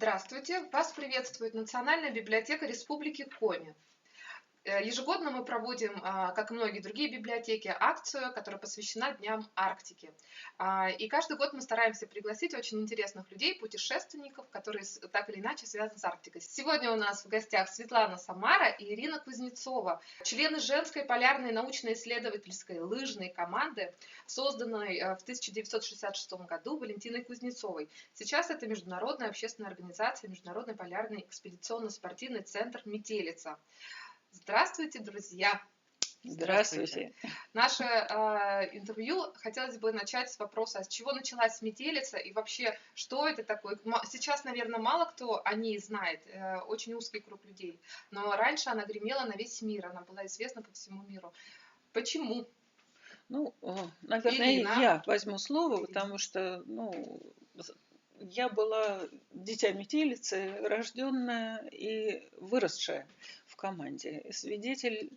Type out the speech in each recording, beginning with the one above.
Здравствуйте! Вас приветствует Национальная библиотека Республики Коми. Ежегодно мы проводим, как и многие другие библиотеки, акцию, которая посвящена Дням Арктики. И каждый год мы стараемся пригласить очень интересных людей, путешественников, которые так или иначе связаны с Арктикой. Сегодня у нас в гостях Светлана Самара и Ирина Кузнецова, члены женской полярной научно-исследовательской лыжной команды, созданной в 1966 году Валентиной Кузнецовой. Сейчас это международная общественная организация, Международный полярный экспедиционно-спортивный центр «Метелица». Здравствуйте, друзья! Здравствуйте. Наше интервью хотелось бы начать с вопроса, с чего началась метелица и вообще, что это такое? Сейчас, наверное, мало кто о ней знает, очень узкий круг людей, но раньше она гремела на весь мир, она была известна по всему миру. Почему? Ну, наверное, Ирина. я возьму слово, потому что, я была дитя метелицы, рожденная и выросшая в команде, и свидетель,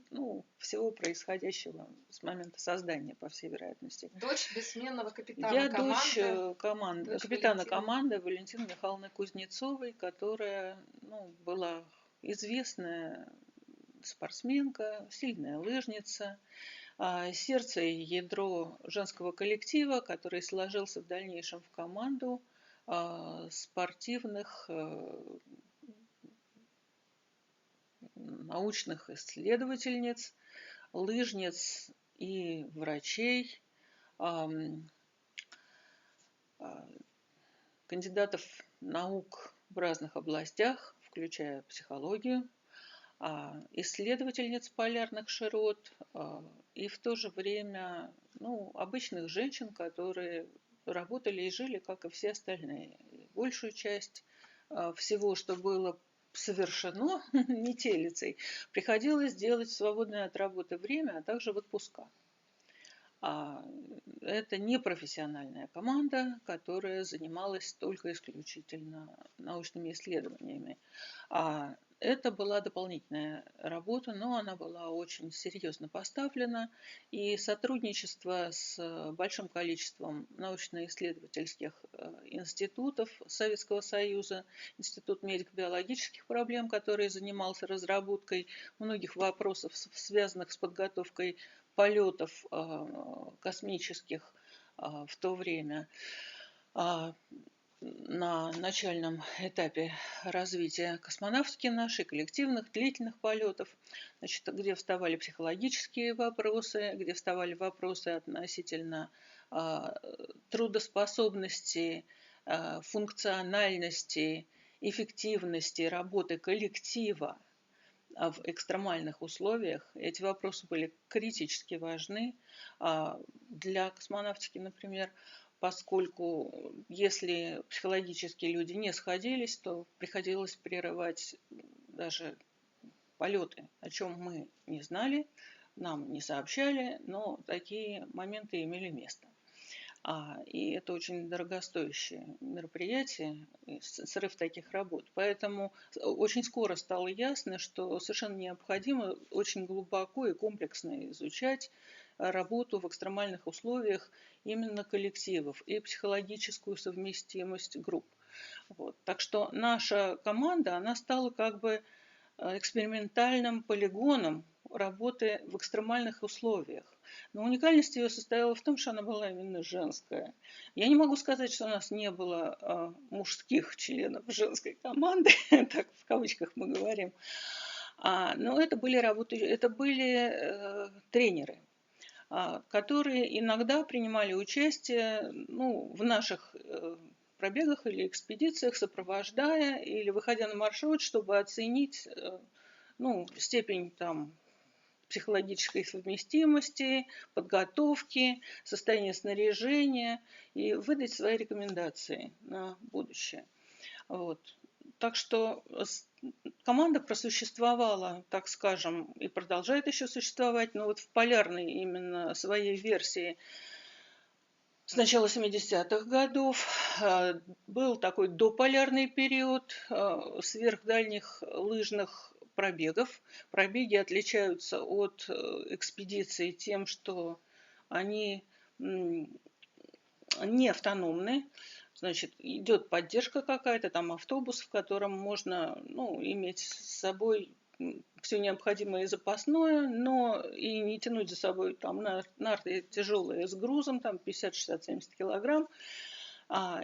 всего происходящего с момента создания, по всей вероятности. Дочь бессменного капитана Я команды. дочь капитана команды Валентины Михайловны Кузнецовой, которая, была известная спортсменка, сильная лыжница, сердце и ядро женского коллектива, который сложился в дальнейшем в команду спортивных научных исследовательниц, лыжниц и врачей, кандидатов наук в разных областях, включая психологию, исследовательниц полярных широт и в то же время обычных женщин, которые работали и жили, как и все остальные. Большую часть всего, что было совершено метелицей, приходилось делать в свободное от работы время, а также в отпуска. Это не профессиональная команда, которая занималась только исключительно научными исследованиями. Это была дополнительная работа, но она была очень серьезно поставлена, и сотрудничество с большим количеством научно-исследовательских институтов Советского Союза, Институт медико-биологических проблем, который занимался разработкой многих вопросов, связанных с подготовкой полетов космических в то время, на начальном этапе развития космонавтики нашей, коллективных, длительных полетов, где вставали психологические вопросы, где вставали вопросы относительно трудоспособности, функциональности, эффективности работы коллектива в экстремальных условиях. Эти вопросы были критически важны для космонавтики, например, поскольку если психологически люди не сходились, то приходилось прерывать даже полеты, о чем мы не знали, нам не сообщали, но такие моменты имели место. И это очень дорогостоящее мероприятие, срыв таких работ. Поэтому очень скоро стало ясно, что совершенно необходимо очень глубоко и комплексно изучать работу в экстремальных условиях именно коллективов и психологическую совместимость групп. Так что наша команда, она стала как бы экспериментальным полигоном работы в экстремальных условиях. Но уникальность ее состояла в том, что она была именно женская. Я не могу сказать, что у нас не было мужских членов женской команды, так в кавычках мы говорим. Но это были тренеры, которые иногда принимали участие в наших пробегах или экспедициях, сопровождая или выходя на маршрут, чтобы оценить степень психологической совместимости, подготовки, состояние снаряжения и выдать свои рекомендации на будущее. Так что команда просуществовала, так скажем, и продолжает еще существовать, но в полярной именно своей версии с начала 70-х годов. Был такой дополярный период сверхдальних лыжных пробегов. Пробеги отличаются от экспедиций тем, что они не автономны. Значит, идет поддержка какая-то, там автобус, в котором можно, ну, иметь с собой все необходимое и запасное, но и не тянуть за собой там нарты тяжелые с грузом, там 50, 60, 70 килограмм.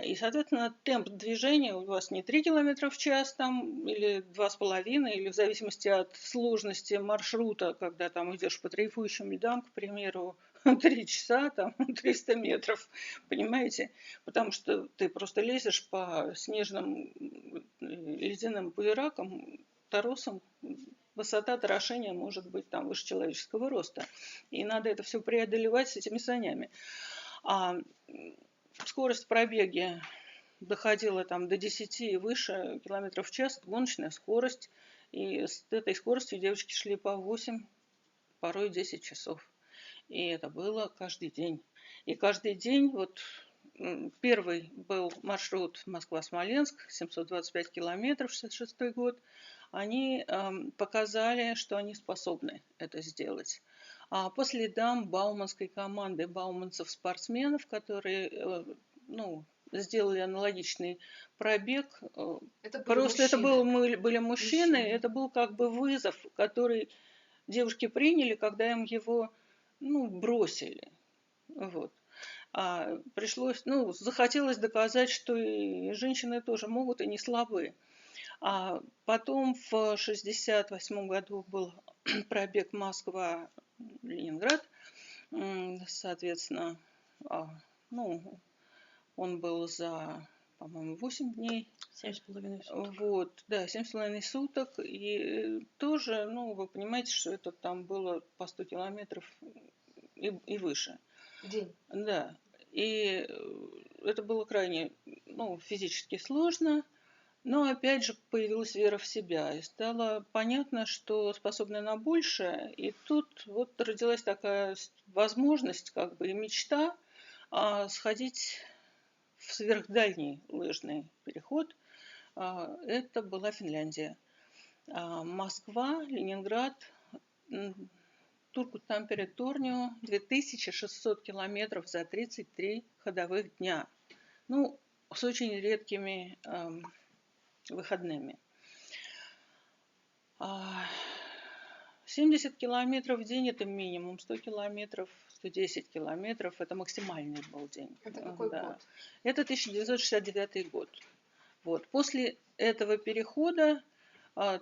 И, соответственно, темп движения у вас не 3 километра в час там, или 2,5, или в зависимости от сложности маршрута, когда там идешь по дрейфующим льдам, к примеру, 3 часа, там 300 метров, понимаете? Потому что ты просто лезешь по снежным ледяным буеракам, торосам, высота торошения может быть там выше человеческого роста. И надо это все преодолевать с этими санями. Скорость пробеги доходила там до 10 и выше километров в час, гоночная скорость. И с этой скоростью девочки шли по 8, порой 10 часов. И это было каждый день. И каждый день, вот первый был маршрут Москва-Смоленск, 725 километров, 66 год. Они показали, что они способны это сделать. А по следам бауманской команды, бауманцев-спортсменов, которые сделали аналогичный пробег. Просто это были мужчины, это был как бы вызов, который девушки приняли, когда им его бросили. Вот. Пришлось, захотелось доказать, что и женщины тоже могут и не слабы. А потом в 1968 году был пробег Москва-Ленинград. Соответственно, он был за, по-моему, 8 дней. 7,5 суток. Вот, да, 7,5 суток. И тоже, вы понимаете, что это там было по 100 километров и выше. День. Да. И это было крайне, физически сложно. Но опять же появилась вера в себя, и стало понятно, что способны на большее. И тут вот родилась такая возможность, как бы и мечта, сходить в сверхдальний лыжный переход. Это была Финляндия. Москва, Ленинград, Турку-Тампере-Торнио, 2600 километров за 33 ходовых дня. С очень редкими выходными. 70 километров в день – это минимум, 100 километров, 110 километров – это максимальный был день. Это какой год? Это 1969 год. Вот. После этого перехода,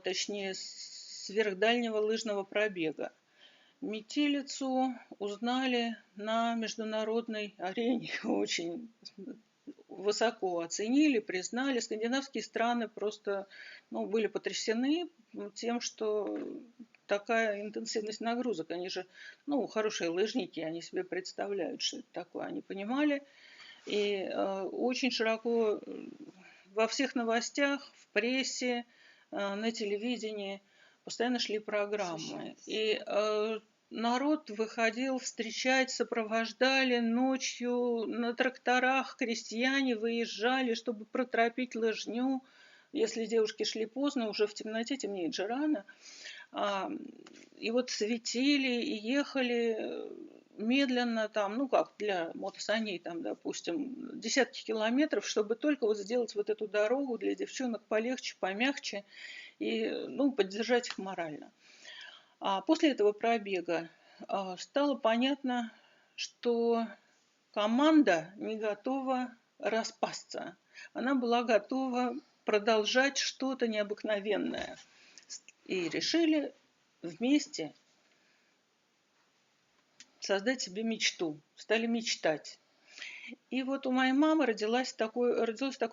точнее, сверхдальнего лыжного пробега, метелицу узнали на международной арене, очень высоко оценили, признали. Скандинавские страны просто были потрясены тем, что такая интенсивность нагрузок. Они же, хорошие лыжники, они себе представляют, что это такое. Они понимали. И очень широко во всех новостях, в прессе, на телевидении постоянно шли программы. И народ выходил встречать, сопровождали ночью на тракторах, крестьяне выезжали, чтобы протропить лыжню. Если девушки шли поздно, уже в темноте, темнеет же рано. И вот светили и ехали медленно там, как для мотосаней, там, допустим, десятки километров, чтобы только вот сделать вот эту дорогу для девчонок полегче, помягче и, поддержать их морально. После этого пробега стало понятно, что команда не готова распасться. Она была готова продолжать что-то необыкновенное. И решили вместе создать себе мечту. Стали мечтать. И вот у моей мамы родилось такое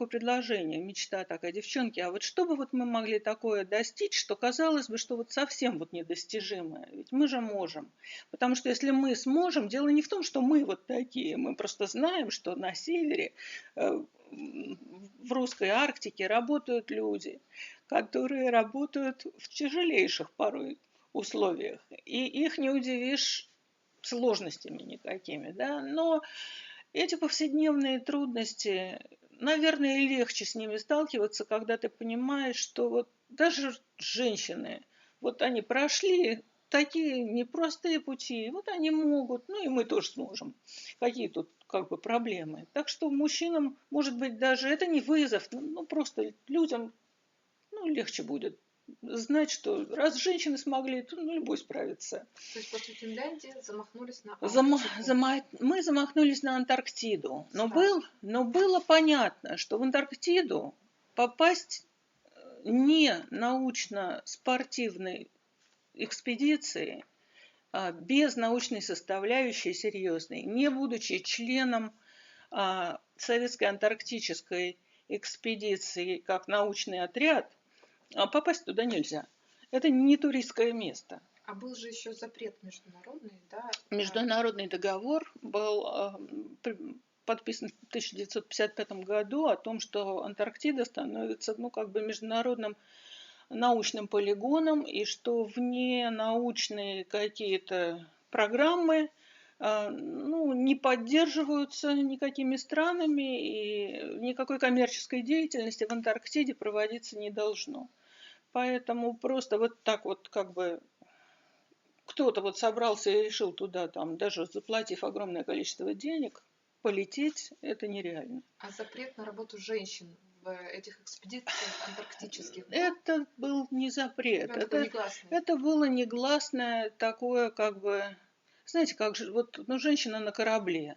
предложение, мечта такая: девчонки, а вот что бы вот мы могли такое достичь, что казалось бы, что вот совсем вот недостижимое, ведь мы же можем. Потому что если мы сможем, дело не в том, что мы вот такие, мы просто знаем, что на севере, в русской Арктике работают люди, которые работают в тяжелейших порой условиях, и их не удивишь сложностями никакими, да, но эти повседневные трудности, наверное, легче с ними сталкиваться, когда ты понимаешь, что вот даже женщины, вот они прошли такие непростые пути, вот они могут, ну и мы тоже сможем. Какие тут как бы проблемы? Так что мужчинам, может быть, даже это не вызов, ну просто людям, ну, легче будет знать, что раз женщины смогли, то ну, любой справится. То есть после Финляндии замахнулись на Зама- Арктику. зама- Мы замахнулись на Антарктиду, Страшно. но было понятно, что в Антарктиду попасть не научно-спортивной экспедиции, без научной составляющей серьезной, не будучи членом советской антарктической экспедиции как научный отряд, попасть туда нельзя. Это не туристское место. А был же еще запрет международный, да? Международный договор был подписан в 1955 году о том, что Антарктида становится, ну, как бы международным научным полигоном, и что вне научные какие-то программы ну, не поддерживаются никакими странами, и никакой коммерческой деятельности в Антарктиде проводиться не должно. Поэтому просто вот так вот как бы кто-то вот собрался и решил туда, там, даже заплатив огромное количество денег, полететь, это нереально. А запрет на работу женщин в этих экспедициях антарктических был? Это был не запрет, Такой негласный. это было негласное такое, как бы, знаете, как же, вот, ну, женщина на корабле.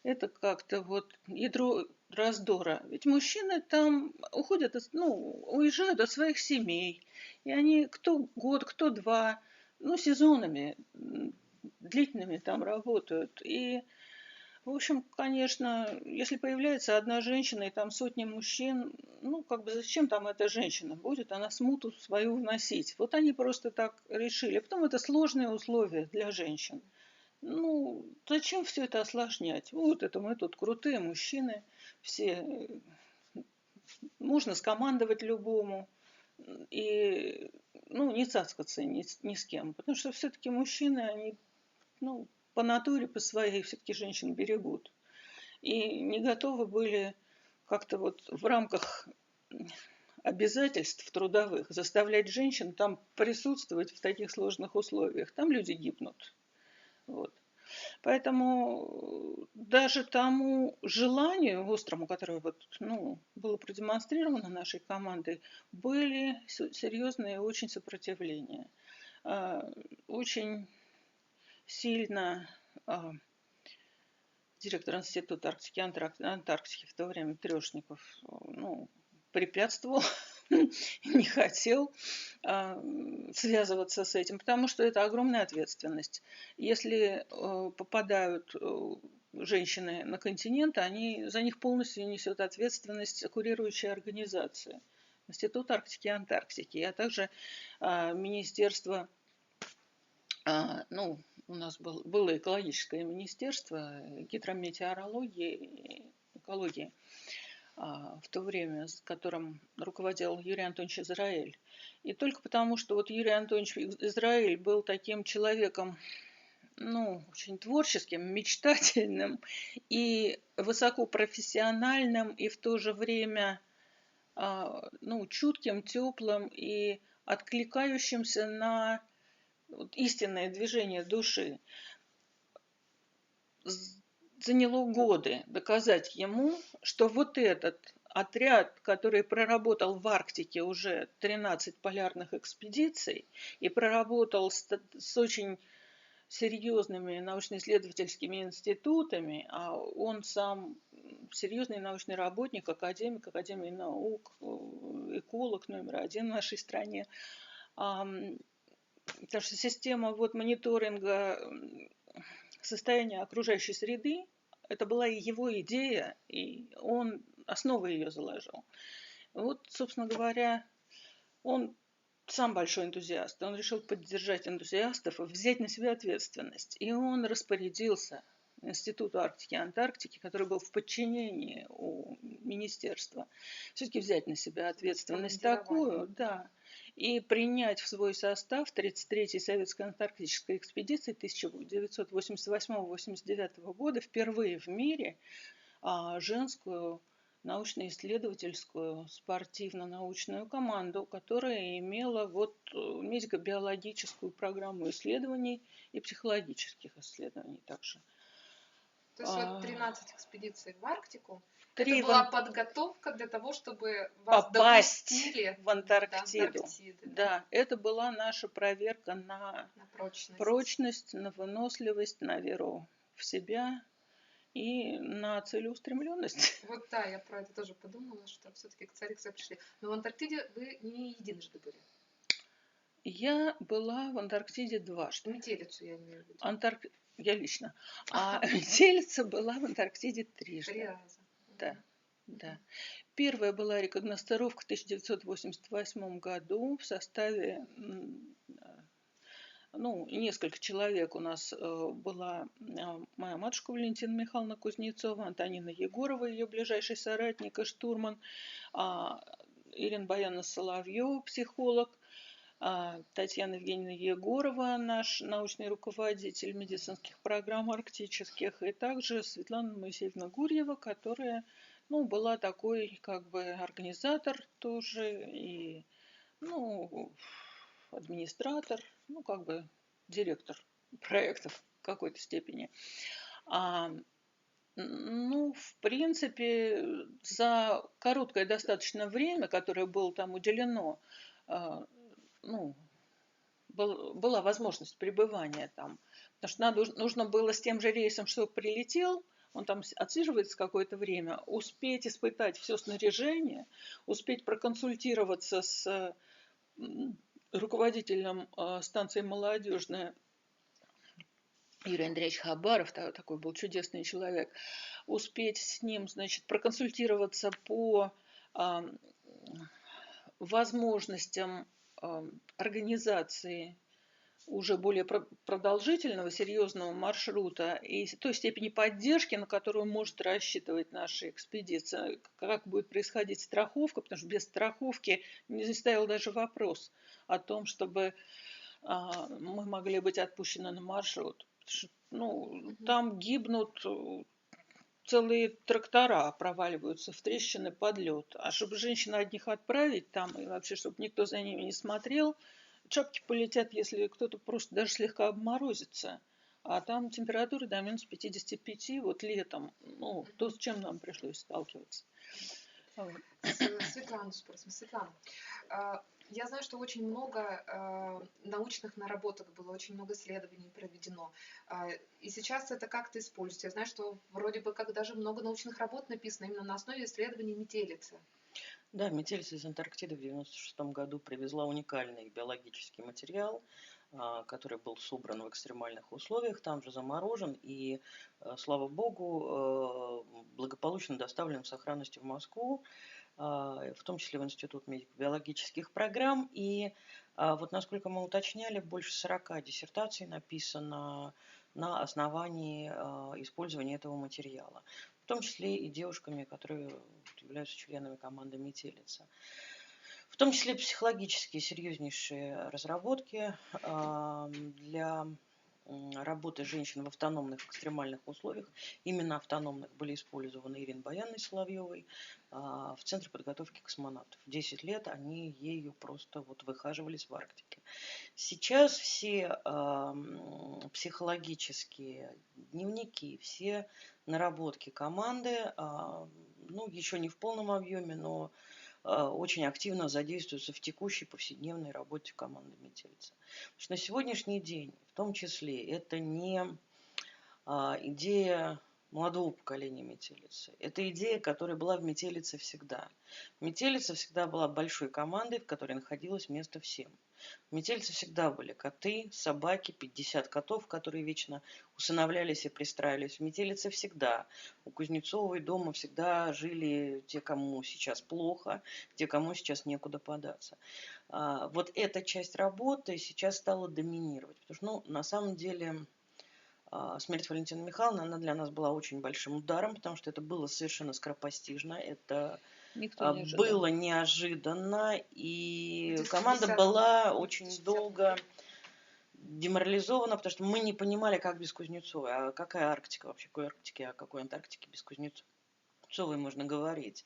Это как-то вот ядро раздора. Ведь мужчины там уходят, ну, уезжают от своих семей. И они кто год, кто два, ну, сезонами длительными там работают. И, в общем, конечно, если появляется одна женщина и там сотни мужчин, ну, как бы зачем там эта женщина будет, она смуту свою вносить. Вот они просто так решили. Потом это сложные условия для женщин. Ну, зачем все это осложнять? Вот это мы тут крутые мужчины, все, можно скомандовать любому и, ну, не цацкаться ни с кем. Потому что все-таки мужчины, они, ну, по натуре, по своей, все-таки женщин берегут. И не готовы были как-то вот в рамках обязательств трудовых заставлять женщин там присутствовать в таких сложных условиях. Там люди гибнут. Вот. Поэтому даже тому желанию острому, которое вот, ну, было продемонстрировано нашей командой, были серьезные очень сопротивления. Очень сильно директор Института Арктики и Антарктики в то время Трешников, ну, препятствовал, не хотел связываться с этим, потому что это огромная ответственность. Если попадают женщины на континент, за них полностью несет ответственность курирующая организация. Институт Арктики и Антарктики, а также Министерство, ну, у нас было экологическое министерство гидрометеорологии и экологии в то время, с которым руководил Юрий Антонович Израиль. И только потому, что вот Юрий Антонович Израиль был таким человеком, ну, очень творческим, мечтательным и высокопрофессиональным, и в то же время, ну, чутким, теплым и откликающимся на вот истинное движение души. Заняло годы доказать ему, что вот этот отряд, который проработал в Арктике уже 13 полярных экспедиций и проработал с очень серьезными научно-исследовательскими институтами, а он сам серьезный научный работник, академик Академии наук, эколог номер один в нашей стране. Потому что система вот мониторинга состояния окружающей среды, это была и его идея, и он основы ее заложил. Вот, собственно говоря, он сам большой энтузиаст. Он решил поддержать энтузиастов и взять на себя ответственность. И он распорядился Институту Арктики и Антарктики, который был в подчинении у министерства, все-таки взять на себя ответственность такую, да, и принять в свой состав 33-й советской антарктической экспедиции 1988-89 года впервые в мире женскую научно-исследовательскую спортивно-научную команду, которая имела вот медико-биологическую программу исследований и психологических исследований также. То есть вот 13 экспедиций в Арктику, это Три была подготовка для того, чтобы вас попасть допустили в Антарктиду. Антарктиды, Да, это была наша проверка на прочность, на выносливость, на веру в себя и на целеустремленность. Вот да, я про это тоже подумала, что все-таки к цели пришли. Но в Антарктиде вы не единожды были. Я была в Антарктиде дважды. Метелицу я имею в виду. Я лично. А метелица была в Антарктиде трижды. 3 раза. Да, да. Первая была рекогностировка в 1988 году в составе, несколько человек у нас была моя матушка Валентина Михайловна Кузнецова, Антонина Егорова, ее ближайший соратник и штурман, Ирина Баяновна Соловьева, психолог, Татьяна Евгеньевна Егорова, наш научный руководитель медицинских программ арктических, и также Светлана Моисеевна Гурьева, которая была такой как бы организатор тоже и администратор, как бы директор проектов в какой-то степени. В принципе, за короткое достаточно время, которое было там уделено, была возможность пребывания там. Потому что нужно было с тем же рейсом, что прилетел, он там отсиживается какое-то время, успеть испытать все снаряжение, успеть проконсультироваться с руководителем станции «Молодежная» Юрий Андреевич Хабаров, такой был чудесный человек, успеть с ним, проконсультироваться по возможностям организации уже более продолжительного, серьезного маршрута и той степени поддержки, на которую может рассчитывать наша экспедиция, как будет происходить страховка, потому что без страховки не стоял даже вопрос о том, чтобы мы могли быть отпущены на маршрут. Там гибнут целые трактора, проваливаются в трещины под лед. А чтобы женщин одних отправить там, и вообще, чтобы никто за ними не смотрел, шапки полетят, если кто-то просто даже слегка обморозится. А там температура до минус 55 вот летом. То, с чем нам пришлось сталкиваться. Светлана, спросим. Светлана, я знаю, что очень много научных наработок было, очень много исследований проведено. И сейчас это как-то используется. Я знаю, что вроде бы как даже много научных работ написано именно на основе исследований метелицы. Да, метелица из Антарктиды в 1996 году привезла уникальный биологический материал, который был собран в экстремальных условиях, там же заморожен и, слава богу, благополучно доставлен в сохранности в Москву, в том числе в Институт медико-биологических программ. И вот насколько мы уточняли, больше 40 диссертаций написано на основании использования этого материала, в том числе и девушками, которые являются членами команды «Метелица». В том числе психологические серьезнейшие разработки для работы женщин в автономных экстремальных условиях. Именно автономных были использованы Ириной Баяновной Соловьевой в Центре подготовки космонавтов. 10 лет они ею просто выхаживались в Арктике. Сейчас все психологические дневники, все наработки команды, еще не в полном объеме, но очень активно задействуются в текущей повседневной работе команды «Метелица». Потому что на сегодняшний день, в том числе, это не идея молодого поколения «Метелицы». Это идея, которая была в «Метелице» всегда. «Метелица» всегда была большой командой, в которой находилось место всем. В «Метелице» всегда были коты, собаки, 50 котов, которые вечно усыновлялись и пристраивались. В «Метелице» всегда. У Кузнецовой дома всегда жили те, кому сейчас плохо, те, кому сейчас некуда податься. Вот эта часть работы сейчас стала доминировать. Потому что, на самом деле, смерть Валентины Михайловны, она для нас была очень большим ударом, потому что это было совершенно скоропостижно, это было неожиданно, и команда была очень долго деморализована, потому что мы не понимали, как без Кузнецовой, а какая Арктика вообще, какой Арктики, а какой Антарктики без Кузнецовой. пунцовой можно говорить.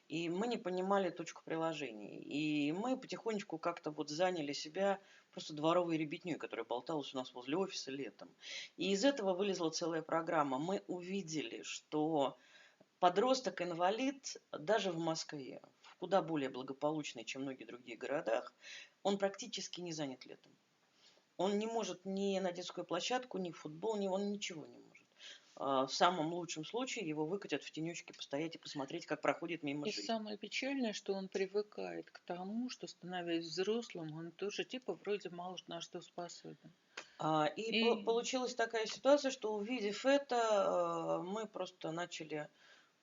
И мы не понимали точку приложения. И мы потихонечку как-то вот заняли себя просто дворовой ребятней, которая болталась у нас возле офиса летом. И из этого вылезла целая программа. Мы увидели, что подросток-инвалид даже в Москве, в куда более благополучной, чем многие другие городах, он практически не занят летом. Он не может ни на детскую площадку, ни в футбол, он ничего не может. В самом лучшем случае его выкатят в тенечке постоять и посмотреть, как проходит мимо И жизнь. самое печальное, что он привыкает к тому, что, становясь взрослым, он тоже типа вроде мало на что способен. И Получилась такая ситуация, что увидев это, мы просто начали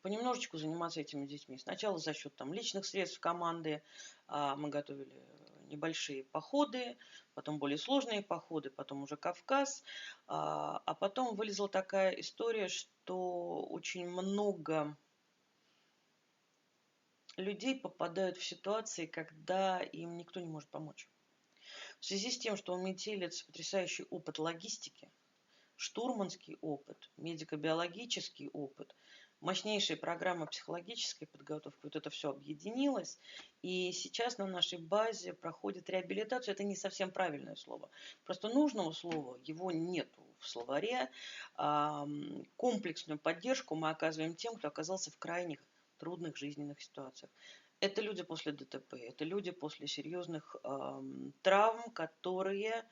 понемножечку заниматься этими детьми. Сначала за счет там личных средств команды мы готовили небольшие походы, потом более сложные походы, потом уже Кавказ. А потом вылезла такая история, что очень много людей попадают в ситуации, когда им никто не может помочь. В связи с тем, что у метелиц потрясающий опыт логистики, штурманский опыт, медико-биологический опыт, мощнейшая программа психологической подготовки, вот это все объединилось. И сейчас на нашей базе проходит реабилитацию. Это не совсем правильное слово. Просто нужного слова, его нету в словаре. Комплексную поддержку мы оказываем тем, кто оказался в крайних трудных жизненных ситуациях. Это люди после ДТП, это люди после серьезных травм, которые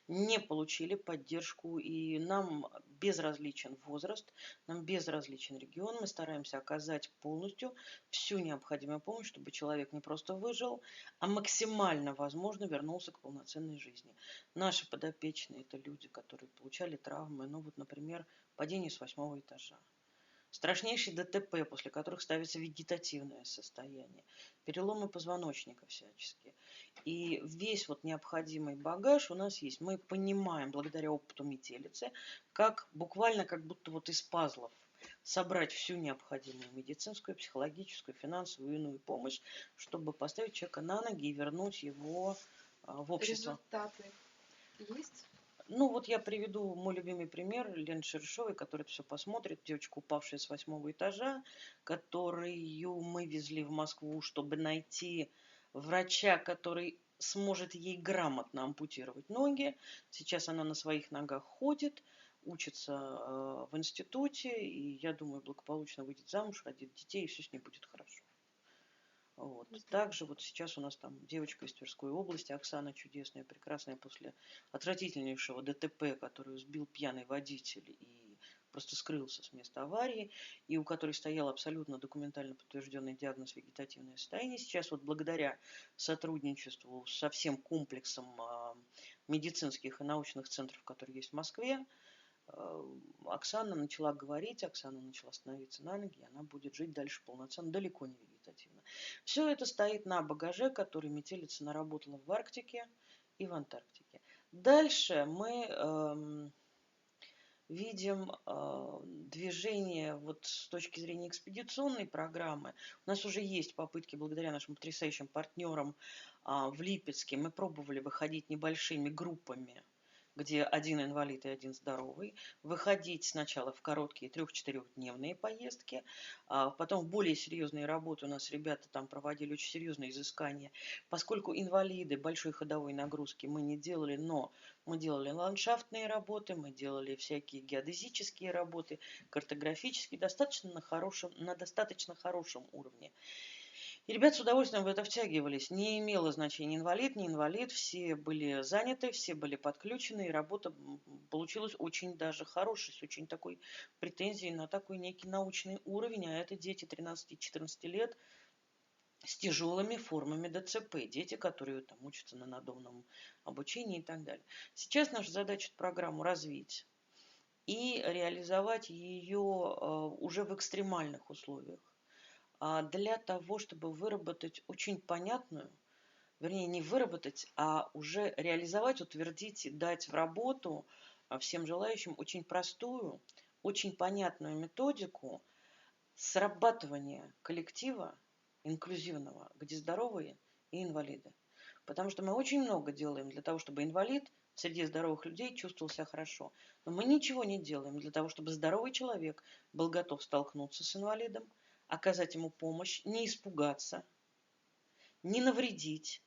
не получили поддержку, и нам безразличен возраст, нам безразличен регион, мы стараемся оказать полностью всю необходимую помощь, чтобы человек не просто выжил, а максимально возможно вернулся к полноценной жизни. Наши подопечные – это люди, которые получали травмы, ну вот, например, падение с 8-го этажа. Страшнейшие ДТП, после которых ставится вегетативное состояние, переломы позвоночника всяческие. И весь вот необходимый багаж у нас есть. Мы понимаем, благодаря опыту метелицы, как буквально как будто вот из пазлов собрать всю необходимую медицинскую, психологическую, финансовую и иную помощь, чтобы поставить человека на ноги и вернуть его в общество. Результаты есть? Ну, вот я приведу мой любимый пример Лены Шершовой, которая это все посмотрит. Девочка, упавшая с 8-го этажа, которую мы везли в Москву, чтобы найти врача, который сможет ей грамотно ампутировать ноги. Сейчас она на своих ногах ходит, учится в институте, и, я думаю, благополучно выйдет замуж, родит детей, и все с ней будет хорошо. Вот. Также вот сейчас у нас там девочка из Тверской области, Оксана чудесная, прекрасная, после отвратительнейшего ДТП, которую сбил пьяный водитель и просто скрылся с места аварии, и у которой стоял абсолютно документально подтвержденный диагноз вегетативное состояние. Сейчас вот благодаря сотрудничеству со всем комплексом медицинских и научных центров, которые есть в Москве, Оксана начала говорить, Оксана начала становиться на ноги, и она будет жить дальше полноценно, далеко не вегетативно. Все это стоит на багаже, который метелица наработала в Арктике и в Антарктике. Дальше мы видим движение вот с точки зрения экспедиционной программы. У нас уже есть попытки, благодаря нашим потрясающим партнерам в Липецке, мы пробовали выходить небольшими группами, где один инвалид и один здоровый, выходить сначала в короткие 3-4-дневные поездки, потом в более серьезные работы у нас ребята там проводили очень серьезные изыскания, поскольку инвалиды большой ходовой нагрузки мы не делали, но мы делали ландшафтные работы, мы делали всякие геодезические работы, картографические, на достаточно хорошем уровне. И ребята с удовольствием в это втягивались. Не имело значения инвалид, не инвалид. Все были заняты, все были подключены. И работа получилась очень даже хорошей, с очень такой претензией на такой некий научный уровень. А это дети 13-14 лет с тяжелыми формами ДЦП. Дети, которые там учатся на надомном обучении и так далее. Сейчас наша задача эту программу развить и реализовать ее уже в экстремальных условиях, для того, чтобы выработать очень понятную, вернее, не выработать, а уже реализовать, утвердить и дать в работу всем желающим очень простую, очень понятную методику срабатывания коллектива инклюзивного, где здоровые и инвалиды. Потому что мы очень много делаем для того, чтобы инвалид среди здоровых людей чувствовал себя хорошо. Но мы ничего не делаем для того, чтобы здоровый человек был готов столкнуться с инвалидом, оказать ему помощь, не испугаться, не навредить,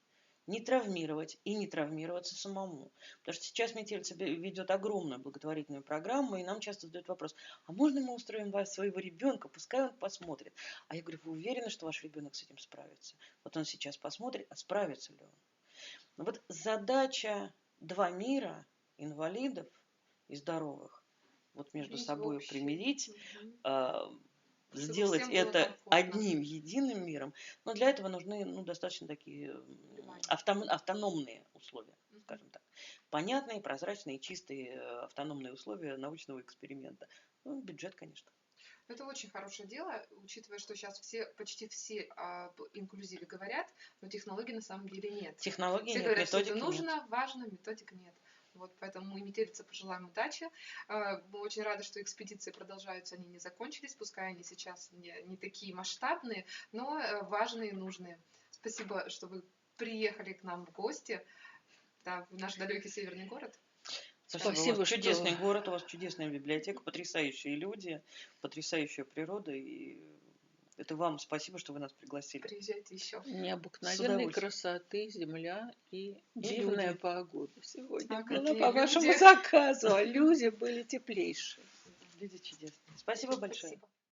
не травмировать и не травмироваться самому. Потому что сейчас Метельцев ведет огромную благотворительную программу, и нам часто задают вопрос, а можно мы устроим вас, своего ребенка, пускай он посмотрит. А я говорю, вы уверены, что ваш ребенок с этим справится? Вот он сейчас посмотрит, а справится ли он? Вот задача два мира, инвалидов и здоровых, вот между Видеть собой общее. примирить, Мгм. Чтобы сделать всем было это комфортно. одним единым миром, но для этого нужны достаточно такие Понимание. автономные условия, Мгм. скажем так. Понятные, прозрачные, чистые автономные условия научного эксперимента. Ну, бюджет, конечно. Это очень хорошее дело, учитывая, что сейчас почти все об инклюзиве говорят, но технологий на самом деле нет. Технологий Все нет, говорят, что это методики нет. нужно, важно, методик нет. Вот, поэтому мы Метелице пожелаем удачи. Мы очень рады, что экспедиции продолжаются, они не закончились, пускай они сейчас не такие масштабные, но важные и нужные. Спасибо, что вы приехали к нам в гости, да, в наш далекий северный город. Спасибо, у вас Спасибо, чудесный что город, у вас чудесная библиотека, потрясающие люди, потрясающая природа. И это вам спасибо, что вы нас пригласили. Приезжайте еще. С необыкновенной удовольствием. красоты земля и люди. дивная погода сегодня А была какие по вашему люди. заказу, а люди были теплейшие. Люди чудесные. Спасибо большое. Спасибо.